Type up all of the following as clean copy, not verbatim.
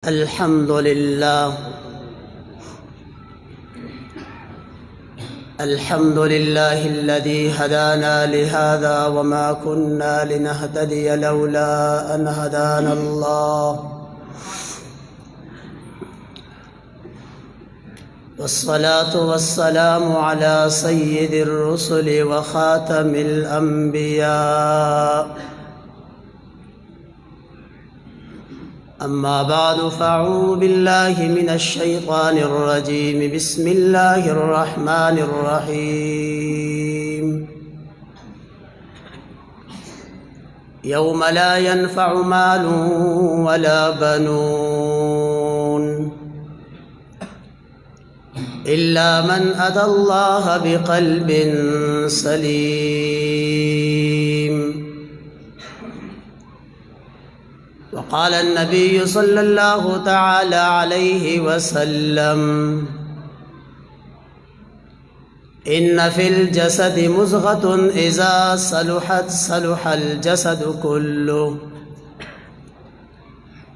الحمد لله الذي هدانا لهذا وما كنا لنهتدي لولا أن هدانا الله، والصلاة والسلام على سيد الرسل وخاتم الأنبياء. أما بعد فأعوذ بالله من الشيطان الرجيم. بسم الله الرحمن الرحيم. يوم لا ينفع مال ولا بنون إلا من أتى الله بقلب سليم. وقال النبي صلى الله تعالى عليه وسلم: إن في الجسد مضغة إذا صلحت صلح الجسد كله،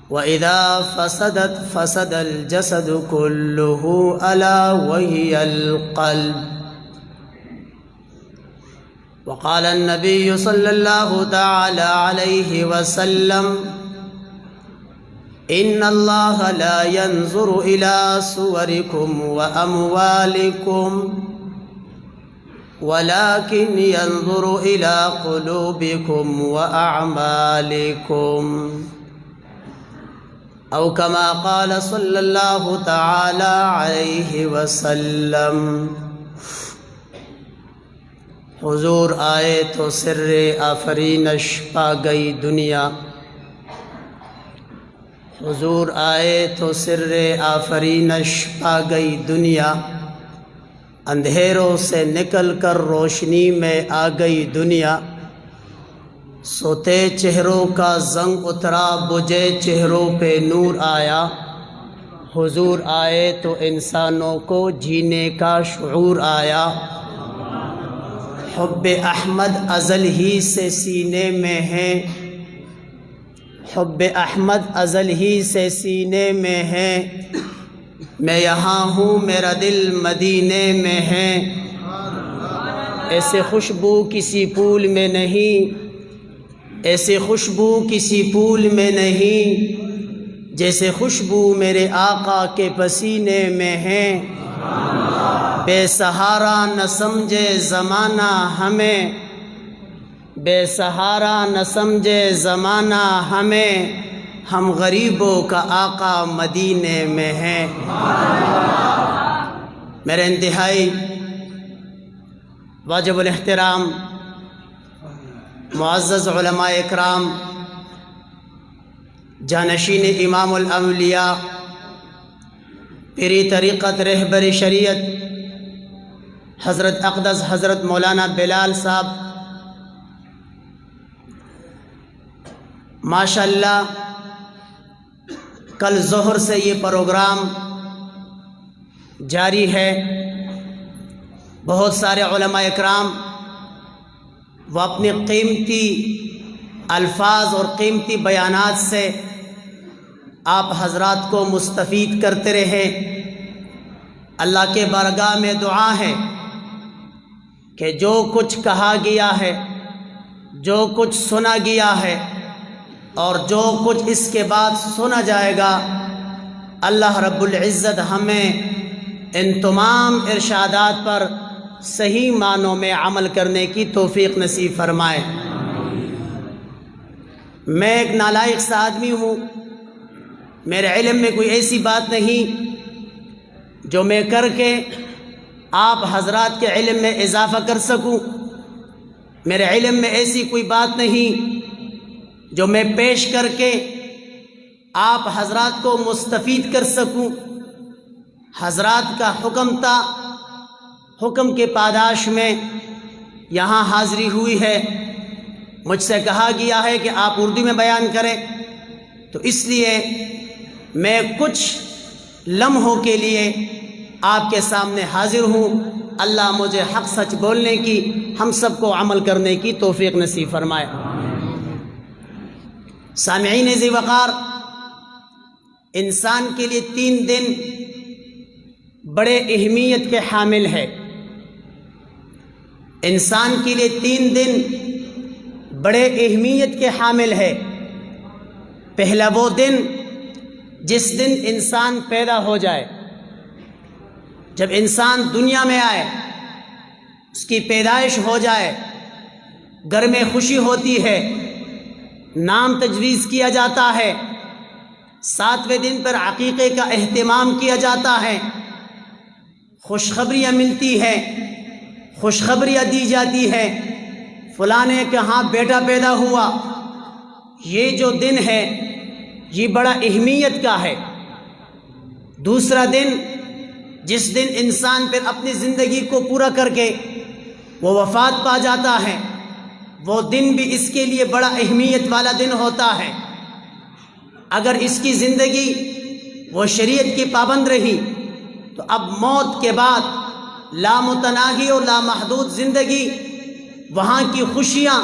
وإذا فسدت فسد الجسد كله، ألا وهي القلب. وقال النبي صلى الله تعالى عليه وسلم: إن الله لا ينظر إلى صوركم وأموالكم ولكن ينظر إلى قلوبكم وأعمالكم، أو كما قال صلى الله تعالى عليه وسلم. حضور آئے تو سر آفرینش پا گئی دنیا، حضور آئے تو سر آفرینش پا گئی دنیا، اندھیروں سے نکل کر روشنی میں آ گئی دنیا، سوتے چہروں کا زنگ اترا بجھے چہروں پہ نور آیا. حضور آئے تو انسانوں کو جینے کا شعور آیا. حب احمد ازل ہی سے سینے میں ہے، حب احمد ازل ہی سے سینے میں ہے، میں یہاں ہوں میرا دل مدینے میں ہے. ایسے خوشبو کسی پھول میں نہیں، ایسے خوشبو کسی پھول میں نہیں، جیسے خوشبو میرے آقا کے پسینے میں ہے. بے سہارا نہ سمجھے زمانہ ہمیں، بے سہارا نہ سمجھے زمانہ ہمیں، ہم غریبوں کا آقا مدینے میں ہے. میرے انتہائی واجب الاحترام معزز علماء اکرام، جانشین امام الاولیاء، پیری طریقت رہبر شریعت حضرت اقدس حضرت مولانا بلال صاحب، ماشاءاللہ کل ظہر سے یہ پروگرام جاری ہے. بہت سارے علماء اکرام وہ اپنے قیمتی الفاظ اور قیمتی بیانات سے آپ حضرات کو مستفید کرتے رہے. اللہ کے بارگاہ میں دعا ہے کہ جو کچھ کہا گیا ہے، جو کچھ سنا گیا ہے اور جو کچھ اس کے بعد سنا جائے گا، اللہ رب العزت ہمیں ان تمام ارشادات پر صحیح معنوں میں عمل کرنے کی توفیق نصیب فرمائے. میں ایک نالائق سا آدمی ہوں، میرے علم میں کوئی ایسی بات نہیں جو میں کر کے آپ حضرات کے علم میں اضافہ کر سکوں. میرے علم میں ایسی کوئی بات نہیں جو میں پیش کر کے آپ حضرات کو مستفید کر سکوں. حضرات کا حکم تھا، حکم کے پاداش میں یہاں حاضری ہوئی ہے. مجھ سے کہا گیا ہے کہ آپ اردو میں بیان کریں، تو اس لیے میں کچھ لمحوں کے لیے آپ کے سامنے حاضر ہوں. اللہ مجھے حق سچ بولنے کی، ہم سب کو عمل کرنے کی توفیق نصیب فرمائے. سامعین ذی وقار، انسان کے لیے 3 دن بڑے اہمیت کے حامل ہے۔ انسان کے لیے 3 دن بڑے اہمیت کے حامل ہے۔ پہلا وہ دن جس دن انسان پیدا ہو جائے، جب انسان دنیا میں آئے، اس کی پیدائش ہو جائے، گھر میں خوشی ہوتی ہے، نام تجویز کیا جاتا ہے، 7ویں دن پر عقیقے کا اہتمام کیا جاتا ہے، خوشخبریاں ملتی ہیں، خوشخبریاں دی جاتی ہے، فلانے کے ہاں بیٹا پیدا ہوا۔ یہ جو دن ہے یہ بڑا اہمیت کا ہے۔ دوسرا دن جس دن انسان پھر اپنی زندگی کو پورا کر کے وہ وفات پا جاتا ہے، وہ دن بھی اس کے لیے بڑا اہمیت والا دن ہوتا ہے۔ اگر اس کی زندگی وہ شریعت کی پابند رہی تو اب موت کے بعد لامتناہی اور لامحدود زندگی، وہاں کی خوشیاں،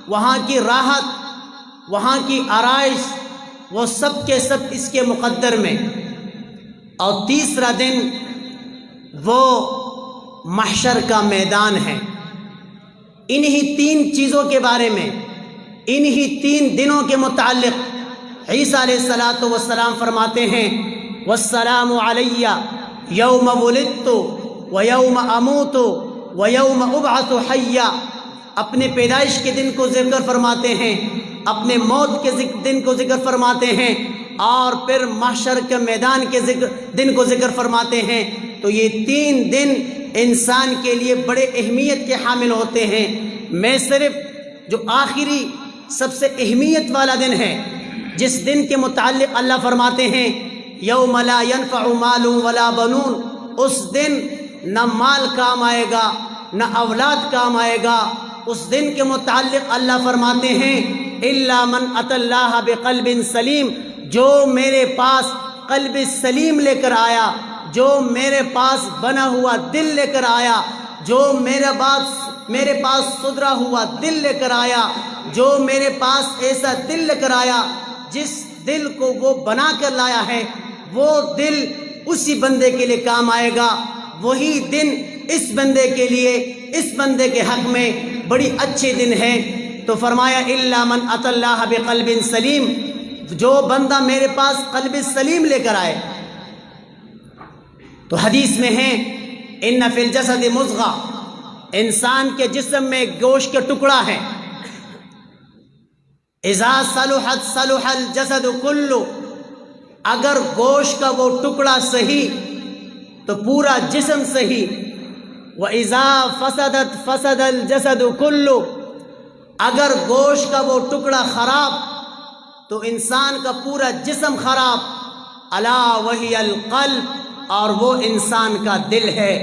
وہاں کی راحت، وہاں کی آرائش، وہ سب کے سب اس کے مقدر میں۔ اور تیسرا دن وہ محشر کا میدان ہے۔ انہی 3 چیزوں کے بارے میں، انہی 3 دنوں کے متعلق عیسیٰ علیہ الصلاۃ والسلام فرماتے ہیں والسلام علی یوم ولدت ویوم اموت ویوم ابعث حیا۔ اپنے پیدائش کے دن کو ذکر فرماتے ہیں، اپنے موت کے دن کو ذکر فرماتے ہیں، اور پھر محشر کے میدان کے دن کو ذکر فرماتے ہیں۔ تو یہ 3 دن انسان کے لیے بڑے اہمیت کے حامل ہوتے ہیں۔ میں صرف جو آخری سب سے اہمیت والا دن ہے، جس دن کے متعلق اللہ فرماتے ہیں یوم لا ينفع مال ولا بنون، اس دن نہ مال کام آئے گا نہ اولاد کام آئے گا۔ اس دن کے متعلق اللہ فرماتے ہیں الا من اتى اللہ بقلب سلیم، جو میرے پاس قلب سلیم لے کر آیا، جو میرے پاس بنا ہوا دل لے کر آیا، جو میرے پاس سدھرا ہوا دل لے کر آیا، جو میرے پاس ایسا دل لے کر آیا جس دل کو وہ بنا کر لایا ہے، وہ دل اسی بندے کے لیے کام آئے گا۔ وہی دن اس بندے کے لیے، اس بندے کے حق میں بڑی اچھے دن ہے۔ تو فرمایا الا من اتى اللہ بقلب سلیم، جو بندہ میرے پاس قلب سلیم لے کر آئے۔ تو حدیث میں ہے ان فی الجسد مضغہ، انسان کے جسم میں گوشت کا ٹکڑا ہے، اذا صلحت صلح الجسد کلہ، اگر گوشت کا وہ ٹکڑا صحیح تو پورا جسم صحیح، وَإِذَا فَسَدَتْ فَسَدَ الْجَسَدُ كُلُّ، اگر گوشت کا وہ ٹکڑا خراب تو انسان کا پورا جسم خراب۔ الا وہی القلب، اور وہ انسان کا دل ہے۔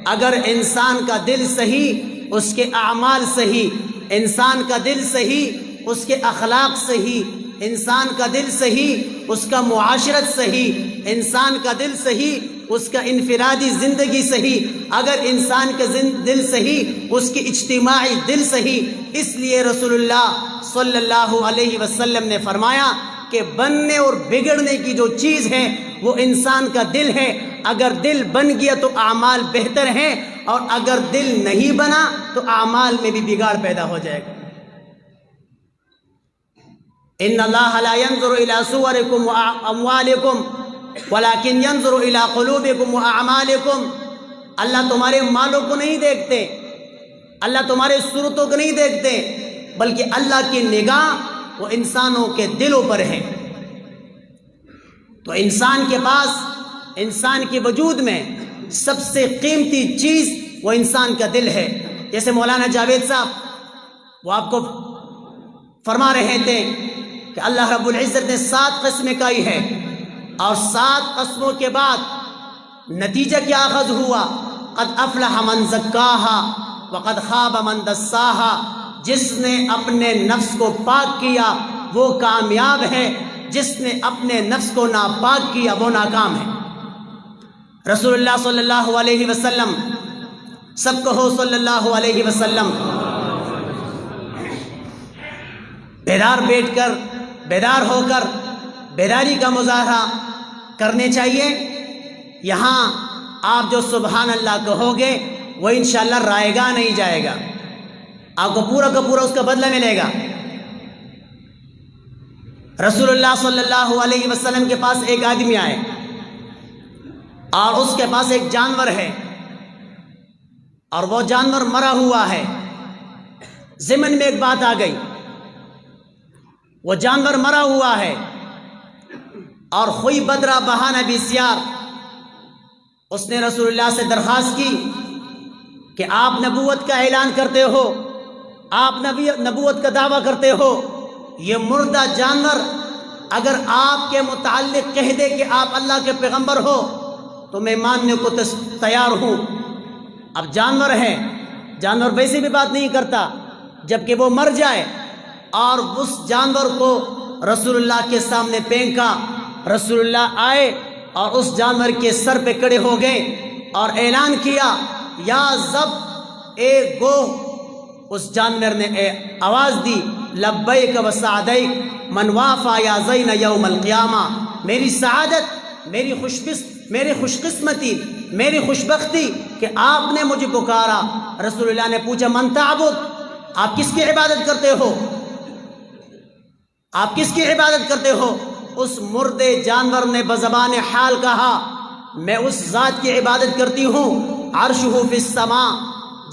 اگر انسان کا دل صحیح، اس کے اعمال صحیح، انسان کا دل صحیح، اس کے اخلاق صحیح، انسان کا دل صحیح، اس کا معاشرت صحیح، انسان کا دل صحیح، اس کا انفرادی زندگی صحیح، اگر انسان کا دل صحیح، اس کی اجتماعی دل صحیح۔ اس لیے رسول اللہ صلی اللہ علیہ وسلم نے فرمایا کہ بننے اور بگڑنے کی جو چیز ہے وہ انسان کا دل ہے۔ اگر دل بن گیا تو اعمال بہتر ہیں، اور اگر دل نہیں بنا تو اعمال میں بھی بگاڑ پیدا ہو جائے گا۔ ان اللہ لا ينظر الى صورکم واموالکم ولكن ينظر الى قلوبکم واعمالکم، اللہ تمہارے مالوں کو نہیں دیکھتے، اللہ تمہارے صورتوں کو نہیں دیکھتے، بلکہ اللہ کی نگاہ وہ انسانوں کے دلوں پر ہے۔ تو انسان کے پاس، انسان کے وجود میں سب سے قیمتی چیز وہ انسان کا دل ہے۔ جیسے مولانا جاوید صاحب وہ آپ کو فرما رہے تھے کہ اللہ رب العزت نے 7 قسمیں کہی ہے، اور 7 قسموں کے بعد نتیجہ کیا اخذ ہوا؟ قد افلح من زکاہا وقد خاب من دساہا، جس نے اپنے نفس کو پاک کیا وہ کامیاب ہے، جس نے اپنے نفس کو ناپاک کیا وہ ناکام ہے۔ رسول اللہ صلی اللہ علیہ وسلم، سب کہو صلی اللہ علیہ وسلم، بیدار بیٹھ کر، بیدار ہو کر بیداری کا مظاہرہ کرنے چاہیے. یہاں آپ جو سبحان اللہ کہو گے وہ انشاءاللہ رائے گا نہیں جائے گا، آپ کو پورا کا پورا اس کا بدلہ ملے گا. رسول اللہ صلی اللہ علیہ وسلم کے پاس ایک آدمی آئے اور اس کے پاس ایک جانور ہے اور وہ جانور مرا ہوا ہے. ذہن میں ایک بات آ گئی، وہ جانور مرا ہوا ہے اور خوئی بدرہ بہانہ بسیار. اس نے رسول اللہ سے درخواست کی کہ آپ نبوت کا اعلان کرتے ہو، آپ نبوت کا دعویٰ کرتے ہو، یہ مردہ جانور اگر آپ کے متعلق کہہ دے کہ آپ اللہ کے پیغمبر ہو تو میں ماننے کو تیار ہوں. اب جانور ہے، جانور ویسے بھی بات نہیں کرتا، جبکہ وہ مر جائے اور اس جانور کو رسول اللہ کے سامنے پھینکا. رسول اللہ آئے اور اس جانور کے سر پہ کھڑے ہو گئے اور اعلان کیا یا ضب اے گو. اس جانور نے آواز دی لبیک و سعدیک من وافا یا زین یوم القیامہ. میری سعادت، میری خوش قسمتی، میری خوشبختی کہ آپ نے مجھے پکارا. رسول اللہ نے پوچھا من تعبد، آپ کس کی عبادت کرتے ہو؟ آپ کس کی عبادت کرتے ہو؟ اس مردے جانور نے بزبان حال کہا میں اس ذات کی عبادت کرتی ہوں عرشہ فی السماء،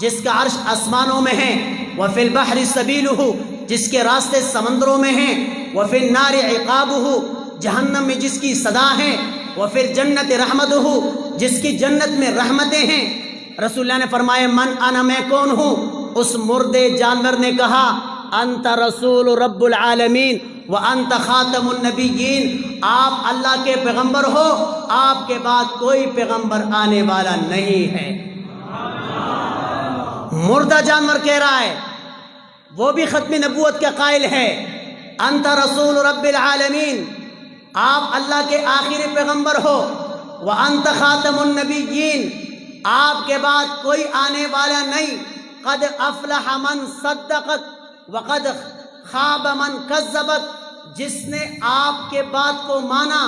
جس کا عرش آسمانوں میں ہے، وفی البحر سبیلہ، جس کے راستے سمندروں میں ہیں، وفی النار عقابہ، جہنم میں جس کی صدا ہے، وفی الجنت رحمتہ، جس کی جنت میں رحمتیں ہیں. رسول اللہ نے فرمایا من انا، میں کون ہوں؟ اس مردے جانور نے کہا انت رسول رب العالمین وانت خاتم النبیین، آپ اللہ کے پیغمبر ہو، آپ کے بعد کوئی پیغمبر آنے والا نہیں ہے. مردہ جانور کہہ رہا ہے، وہ بھی ختم نبوت کا قائل ہے. انت رسول رب العالمین، آپ اللہ کے آخری پیغمبر ہو، وانت خاتم النبیین، آپ کے بعد کوئی آنے والا نہیں. قد افلح من صدقت وقد خاب من کذبت، جس نے آپ کے بات کو مانا،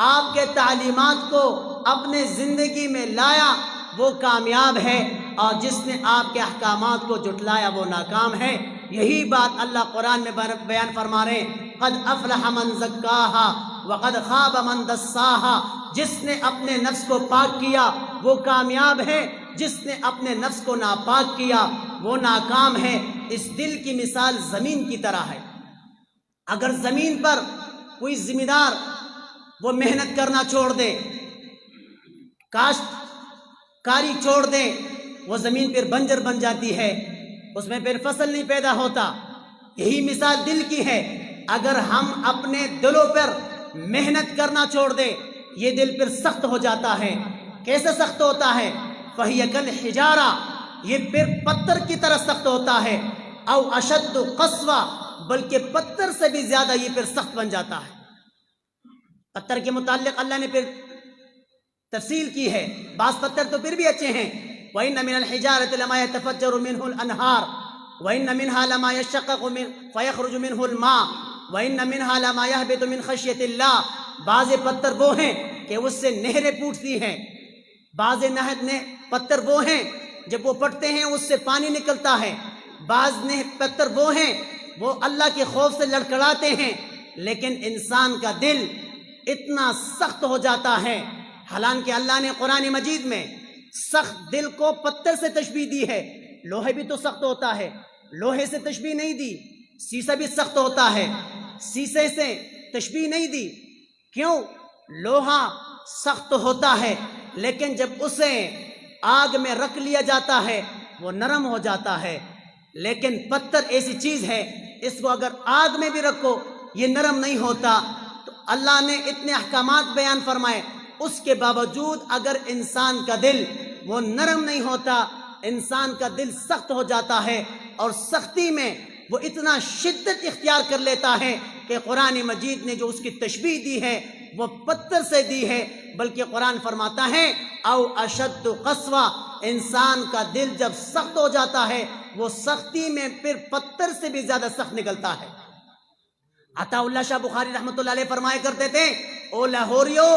آپ کے تعلیمات کو اپنے زندگی میں لایا وہ کامیاب ہے، اور جس نے آپ کے احکامات کو جھٹلایا وہ ناکام ہے. یہی بات اللہ قرآن میں بیان فرما رہے ہیں قد افلح من زکاہا وقد خاب من دساہا. جس نے اپنے نفس کو پاک کیا وہ کامیاب ہے، جس نے اپنے نفس کو ناپاک کیا وہ ناکام ہے. اس دل کی مثال زمین کی طرح ہے. اگر زمین پر کوئی ذمہ دار وہ محنت کرنا چھوڑ دے، کاشت کاری چھوڑ دے، وہ زمین پھر بنجر بن جاتی ہے، اس میں پھر فصل نہیں پیدا ہوتا. یہی مثال دل کی ہے. اگر ہم اپنے دلوں پر محنت کرنا چھوڑ دے یہ دل پھر سخت ہو جاتا ہے. کیسے سخت ہوتا ہے؟ فَهِيَ كَالْحِجَارَةِ، یہ پھر پتھر کی طرح سخت ہوتا ہے. او اشد قسوہ، بلکہ پتھر سے بھی زیادہ یہ پھر سخت بن جاتا ہے. پتھر کے متعلق اللہ نے پھر تفصیل کی ہے. بعض پتھر تو پھر بھی اچھے ہیں. وَإِنَّ مِنَ الْحِجَارَةِ لَمَا يَتَفَجَّرُ مِنْهُ الْأَنْهَارُ وَإِنَّ مِنْهَا لَمَا يَشَّقَّقُ فَيَخْرُجُ مِنْهُ الْمَاءُ وَإِنَّ مِنْهَا لَمَا يَهْبِطُ مِنْ خَشْيَةِ اللَّهِ. بعض پتھر وہ ہیں کہ اس سے نہریں پھوٹتی ہیں. بعض پتھر وہ ہیں جب وہ پھٹتے ہیں اس سے پانی نکلتا ہے. بعض پتھر وہ ہیں وہ اللہ کے خوف سے لڑکھڑاتے ہیں. لیکن انسان کا دل اتنا سخت ہو جاتا ہے، حالانکہ اللہ نے قرآن مجید میں سخت دل کو پتھر سے تشبیہ دی ہے. لوہے بھی تو سخت ہوتا ہے، لوہے سے تشبیہ نہیں دی. سیسا بھی سخت ہوتا ہے، سیسے سے تشبیہ نہیں دی. کیوں؟ لوہا سخت ہوتا ہے لیکن جب اسے آگ میں رکھ لیا جاتا ہے وہ نرم ہو جاتا ہے. لیکن پتھر ایسی چیز ہے اس کو اگر آگ میں بھی رکھو یہ نرم نہیں ہوتا. تو اللہ نے اتنے احکامات بیان فرمائے، اس کے باوجود اگر انسان کا دل وہ نرم نہیں ہوتا، انسان کا دل سخت ہو جاتا ہے اور سختی میں وہ اتنا شدت اختیار کر لیتا ہے کہ قرآن مجید نے جو اس کی تشبیہ دی ہے وہ پتھر سے دی ہے. بلکہ قرآن فرماتا ہے او اشد قسوہ، انسان کا دل جب سخت ہو جاتا ہے وہ سختی میں پھر پتھر سے بھی زیادہ سخت نکلتا ہے. عطا اللہ شاہ بخاری رحمۃ اللہ علیہ فرمایا کرتے تھے او لاہوریو،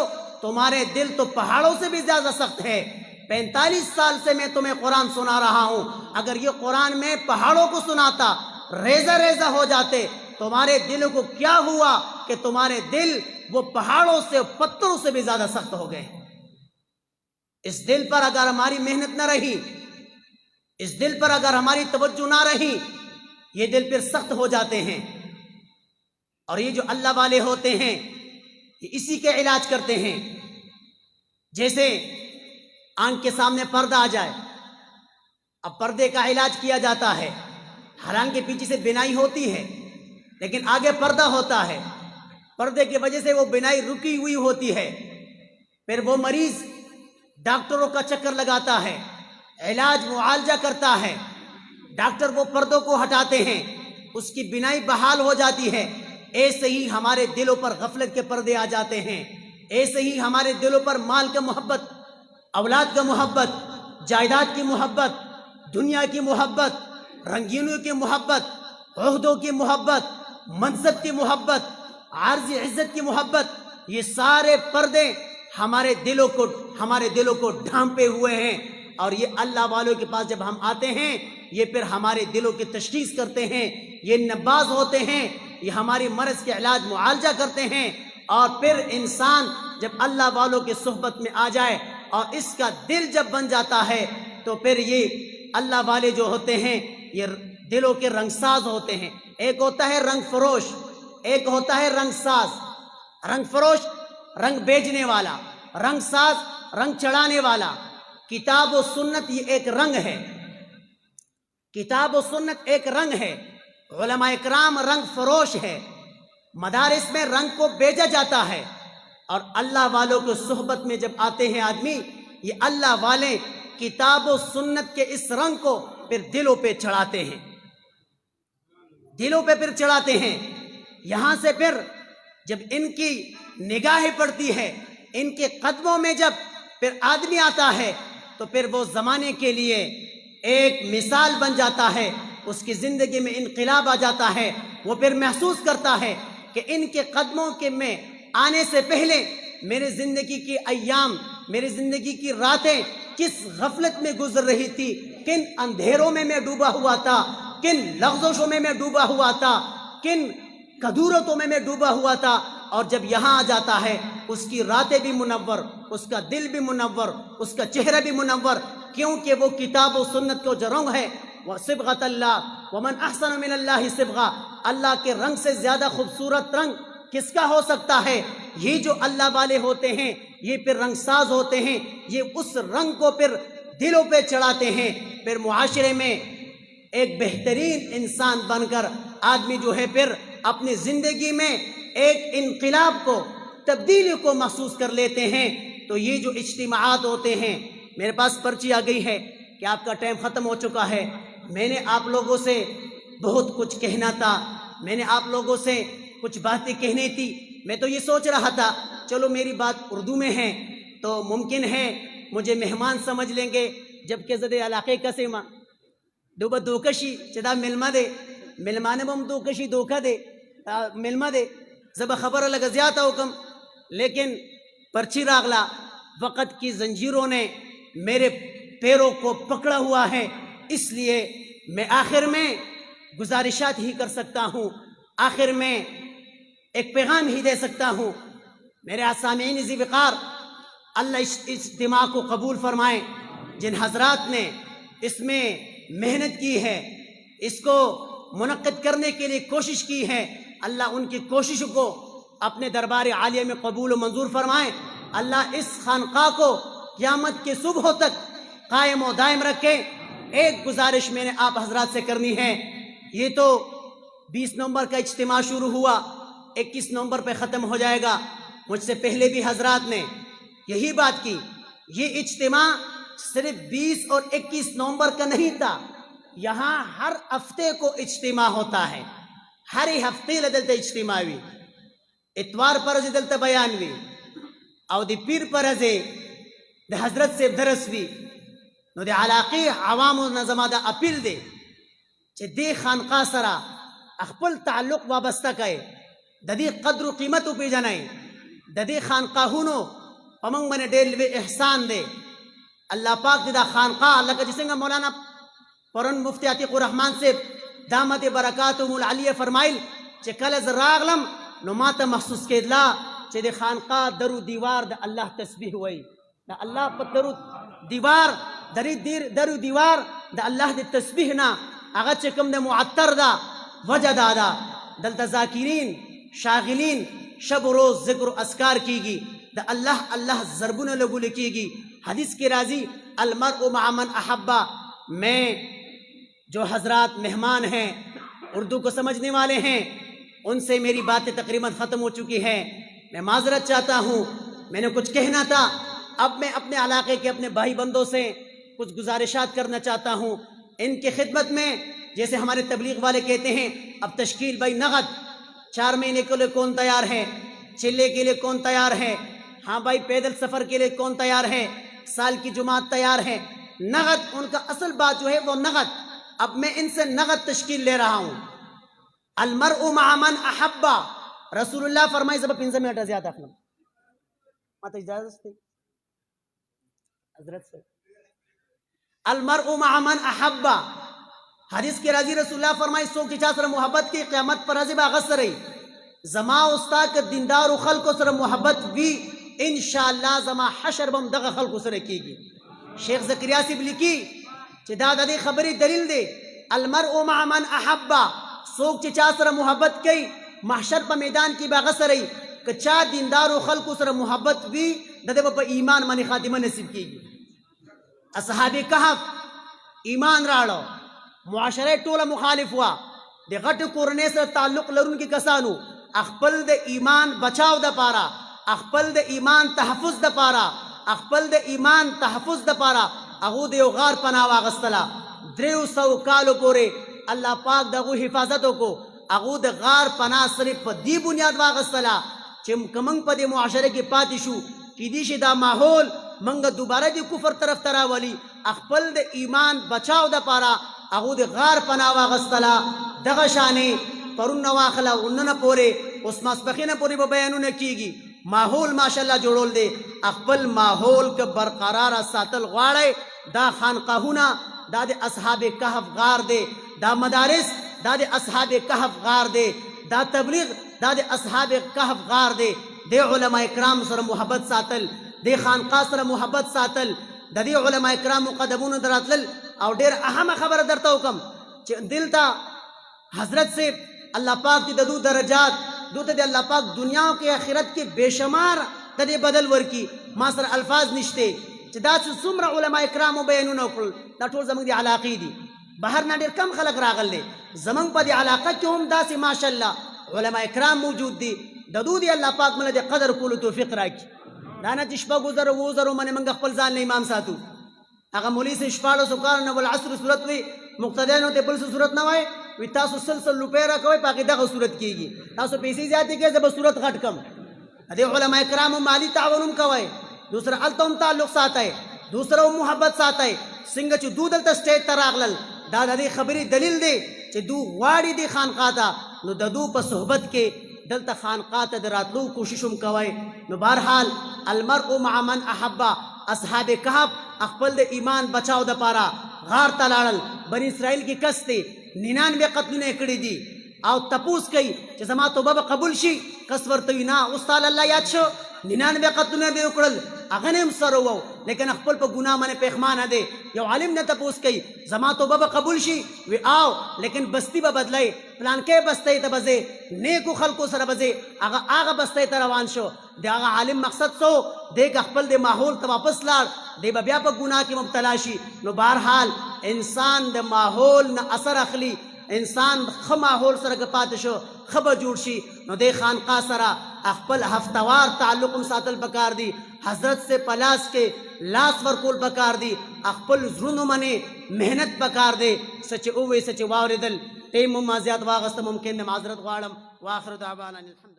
تمہارے دل تو پہاڑوں سے بھی زیادہ سخت ہے۔ 45 سال سے میں تمہیں قرآن سنا رہا ہوں، اگر یہ قرآن میں پہاڑوں کو سناتا ریزہ ریزہ ہو جاتے، تمہارے دلوں کو کیا ہوا کہ تمہارے دل وہ پہاڑوں سے پتھروں سے بھی زیادہ سخت ہو گئے۔ اس دل پر اگر ہماری محنت نہ رہی، اس دل پر اگر ہماری توجہ نہ رہی، یہ دل پھر سخت ہو جاتے ہیں۔ اور یہ جو اللہ والے ہوتے ہیں یہ اسی کے علاج کرتے ہیں۔ جیسے آنکھ کے سامنے پردہ آ جائے، اب پردے کا علاج کیا جاتا ہے، حالانکہ پیچھے سے بینائی ہوتی ہے لیکن آگے پردہ ہوتا ہے، پردے کی وجہ سے وہ بینائی رکی ہوئی ہوتی ہے، پھر وہ مریض ڈاکٹروں کا چکر لگاتا ہے، علاج معالجہ کرتا ہے، ڈاکٹر وہ پردوں کو ہٹاتے ہیں، اس کی بینائی بحال ہو جاتی ہے۔ ایسے ہی ہمارے دلوں پر غفلت کے پردے آ جاتے ہیں، ایسے ہی ہمارے دلوں پر مال کا محبت، اولاد کا محبت، جائیداد کی محبت، دنیا کی محبت، رنگینوں کی محبت، عہدوں کی محبت، منصب کی محبت، عارضی عزت کی محبت، یہ سارے پردے ہمارے دلوں کو ڈھانپے ہوئے ہیں۔ اور یہ اللہ والوں کے پاس جب ہم آتے ہیں یہ پھر ہمارے دلوں کی تشخیص کرتے ہیں، یہ نباز ہوتے ہیں، یہ ہماری مرض کے علاج معالجہ کرتے ہیں۔ اور پھر انسان جب اللہ والوں کی صحبت میں آ جائے اور اس کا دل جب بن جاتا ہے تو پھر یہ اللہ والے جو ہوتے ہیں یہ دلوں کے رنگ ساز ہوتے ہیں۔ ایک ہوتا ہے رنگ فروش، ایک ہوتا ہے رنگ ساز۔ رنگ فروش رنگ بیچنے والا، رنگ ساز رنگ چڑھانے والا۔ کتاب و سنت یہ ایک رنگ ہے، کتاب و سنت ایک رنگ ہے، علماء اکرام رنگ فروش ہے، مدارس میں رنگ کو بیچا جاتا ہے۔ اور اللہ والوں کو صحبت میں جب آتے ہیں آدمی، یہ اللہ والے کتاب و سنت کے اس رنگ کو پھر دلوں پہ چڑھاتے ہیں، دلوں پہ پھر چڑھاتے ہیں۔ یہاں سے پھر جب ان کی نگاہیں پڑتی ہے، ان کے قدموں میں جب پھر آدمی آتا ہے تو پھر وہ زمانے کے لیے ایک مثال بن جاتا ہے، اس کی زندگی میں انقلاب آ جاتا ہے۔ وہ پھر محسوس کرتا ہے کہ ان کے قدموں کے میں آنے سے پہلے میرے زندگی کی ایام، میری زندگی کی راتیں کس غفلت میں گزر رہی تھی، کن اندھیروں میں ڈوبا ہوا تھا، کن لغزشوں میں ڈوبا ہوا تھا، کن کدورتوں میں ڈوبا ہوا تھا۔ اور جب یہاں آ جاتا ہے اس کی راتیں بھی منور، اس کا دل بھی منور، اس کا چہرہ بھی منور، کیونکہ وہ کتاب و سنت کو جو رنگ ہے وہ صبغۃ اللہ ومن احسن من اللہ صبغہ، اللہ کے رنگ سے زیادہ خوبصورت رنگ کس کا ہو سکتا ہے؟ یہ جو اللہ والے ہوتے ہیں یہ پھر رنگ ساز ہوتے ہیں، یہ اس رنگ کو پھر دلوں پہ چڑھاتے ہیں، پھر معاشرے میں ایک بہترین انسان بن کر آدمی جو ہے پھر اپنی زندگی میں ایک انقلاب کو، تبدیلی کو محسوس کر لیتے ہیں۔ تو یہ جو اجتماعات ہوتے ہیں، میرے پاس پرچی آ گئی ہے کہ آپ کا ٹائم ختم ہو چکا ہے۔ میں نے آپ لوگوں سے بہت کچھ کہنا تھا، میں نے آپ لوگوں سے کچھ باتیں کہنی تھی۔ میں تو یہ سوچ رہا تھا چلو میری بات اردو میں ہے تو ممکن ہے مجھے مہمان سمجھ لیں گے، جبکہ زدے علاقے کا سیما دوبا دوکشی چدا ملما دے ملمانے بم دوکشی دوکھا دے ملما دے زبا خبر لگا زیادہ حکم، لیکن پرچی راغلا وقت کی زنجیروں نے میرے پیروں کو پکڑا ہوا ہے، اس لیے میں آخر میں گزارشات ہی کر سکتا ہوں، آخر میں ایک پیغام ہی دے سکتا ہوں۔ میرے سامعین ذی وقار، اللہ اس اجتماع کو قبول فرمائیں۔ جن حضرات نے اس میں محنت کی ہے، اس کو منعقد کرنے کے لیے کوشش کی ہے، اللہ ان کی کوشش کو اپنے دربار عالیہ میں قبول و منظور فرمائیں۔ اللہ اس خانقاہ کو قیامت کے صبح تک قائم و دائم رکھے۔ ایک گزارش میں نے آپ حضرات سے کرنی ہے، یہ تو 20 نومبر کا اجتماع شروع ہوا، 21 نومبر پہ ختم ہو جائے گا۔ مجھ سے پہلے بھی حضرات نے یہی بات کی، یہ اجتماع صرف 20 اور 21 نومبر کا نہیں تھا، یہاں ہر ہفتے کو اجتماع ہوتا ہے، ہر ہفتے لدلتا اجتماع ہوئی، اتوار پر دلتا بیان ہوئی، او دی پیر پر دی حضرت سے درس ہوئی، نو دی علاقی عوام و نظمہ دا اپیل دے چھے دی خانقاہ سرا اخپل تعلق وابستہ کئے، دا دی قدر و قیمت پی جنائے، دا دی خانقاہونو پمنگ من ډېر لوی احسان دی. الله پاک دې دا خانقاه لکه چې څنګه مولانا پرون مفتی عتیق الرحمن صاحب دامت برکاتهم العلیه فرمایل چې کله زه راغلم نو ما ته محسوس کېدله چې د خانقاه درو دیوار د الله تسبیح وایي. د الله په درو دیوار د الله د تسبیح نه هغه چې کوم د معطر ده وجه دا ده دلته ذاکرین شاغلین شب و روز ذکر و اذکار کیږي د اللہ ضربونه لګول کیږي. حدیث کی راضی المرء مع من احبا. میں جو حضرات مہمان ہیں اردو کو سمجھنے والے ہیں ان سے میری باتیں تقریباً ختم ہو چکی ہیں. میں معذرت چاہتا ہوں, میں نے کچھ کہنا تھا. اب میں اپنے علاقے کے اپنے بھائی بندوں سے کچھ گزارشات کرنا چاہتا ہوں ان کی خدمت میں. جیسے ہمارے تبلیغ والے کہتے ہیں اب تشکیل بھائی نقد 4 مہینے کے لیے کون تیار ہے, چلے کے لیے کون تیار ہے, ہاں بھائی پیدل سفر کے لیے کون تیار ہے, سال کی جماعت تیار ہے. نقد ان کا اصل بات جو ہے وہ نقد. اب میں ان سے نقد تشکیل لے رہا ہوں. المرء مع من احبا. رسول اللہ فرمائے سب 15 منٹ زیادہ اخلم ماتا اجازت سے حضرت سے. المرء مع من احبا. حدیث کے راضی رسول اللہ فرمائے سوک چچا سر محبت کی قیامت پر حضب آغاز سرئی زما استاد کے دیندار و خلق سر محبت بھی انشاءاللہ زما حشر بم دغ خلق سر کی گی. شیخ زکریا سے لکھی چہ دادا دی خبری دلیل دے المرء مع من احبا. سوک چچا سر محبت کی محشر پا میدان کی باغ سرئی کچا دیندار و خلق سر محبت بھی دادے با ایمان منی خاتمہ نصیب کی گی. اصحاب کہف ایمان راڑو معاشرے ٹولا مخالف ہوا دے غٹ کورنے سے تعلق لرون کی کسانو اخپل دے ایمان بچاو دا پارا, اخپل دے ایمان تحفظ دا پارا, اخپل دے ایمان تحفظ دا پارا اغو دے غار پناہ واغستلا 300 کالو پورے اللہ پاک دا غو حفاظتوں کو اغو دے غار پناہ صرف دی بنیاد واغستلا چم کمنگ پا دے معاشرے کی پاتی شو کی دیش دا ماحول منگا دوبارہ دی کفر طرف تراولی اخپل دے ایمان بچاو دا پارا اغو دے غار پناہ واغستلا دغشانے پرون نواخلا اننا پورے اس ماسپخین پورے بیانونا کی گی. ماحول ماشاءاللہ جوڑول دے اخپل ماحول کے برقرار ساتل غاڑے دا خانقاہونا دا دے اصحاب کہف غار دے, دا مدارس دا دے اصحاب کہف غار دے, دا تبلیغ دا دے اصحاب کہف غار دے. دے علماء اکرام سر محبت ساتل, دے خانقاہ سر محبت ساتل, دا دے علماء اکرام مقدمون دراتلل. اور دیر اہم خبر درتا حکم دل تا حضرت سے اللہ پاک دی دو درجات دوتا دے اللہ پاک دنیا کے آخرت کے بے شمار دے بدل ورکی ما سر الفاظ نشتے دا سمر علماء اکرام و بیانون اکل دا ٹھول زمان دی علاقی دی بہر نا دیر کم خلق راغل دے زمان پا دی علاقہ کیوں دا سی ماشاءاللہ علماء اکرام موجود دی دو دی اللہ پاک ملا دے قدر کولو توفیق راکی دانا چشپا گزر ووزر و من منگ اخپل زان لے امام ساتو اگر مولی سے شپاڑو سکارن والعصر صورت وی مقتدینو تے بل سے صورت نہ وائے وی تاسو سلسل لپیرہ کوئی پاکی دغا صورت کی گی تاسو پیسی زیادی کے زبا صورت غٹ کم ادھے علماء اکرام مالی تعاونم کوئے دوسرا علتم تعلق ساتا ہے دوسرا محبت ساتا ہے سنگا چو دو دلتا سٹیٹ تراغلل دادا دی خبری دلیل دے چو دو غاڑی دی خانقاہ تا نو ددو پا صحبت کے دلتا خانقاہ تا دراتلو کوششم کوئے. نو بارحال المرء مع من احبا. اصحاب کہف اخپل دے ایمان بچاو دا پارا غار تلالل بنی اسرائیل کی کستے 99 قتلنے اکڑی دی او تپوس کئی چہ زما تو بابا قبول شی کسور توی نا استال اللہ یاد شو 99 قتلنے دے اکڑل اغنیم سرو لیکن اخپل پا گناہ من پیخمان دے یو علم نے تپوس کئی زما تو بابا قبول شی وی آو لیکن بستی با بدلائی پلان کے بستی تا بزے نیکو خلقو سر بزے آغا بستی تا روان شو دے آغا عالم مقصد سو دیکھ اخپل دے ماحول تا واپس لار دے با بیا پا گناہ کی مبتلا شی. نو بارحال انسان دے ماحول نا اثر اخلی انسان خ ماحول سر گپات شو خب جوڑ شی. نو دے خانقاہ سرا اخپل ہفتوار تعلقم ساتل بکار دی حضرت سے پلاس کے لاس ورکول بکار دی اخپل زرونو منے محنت بکار دے سچ اوے سچ واردل تیم ممازیات واغست ممکن معذرت غارم واخر دعوانا الحمد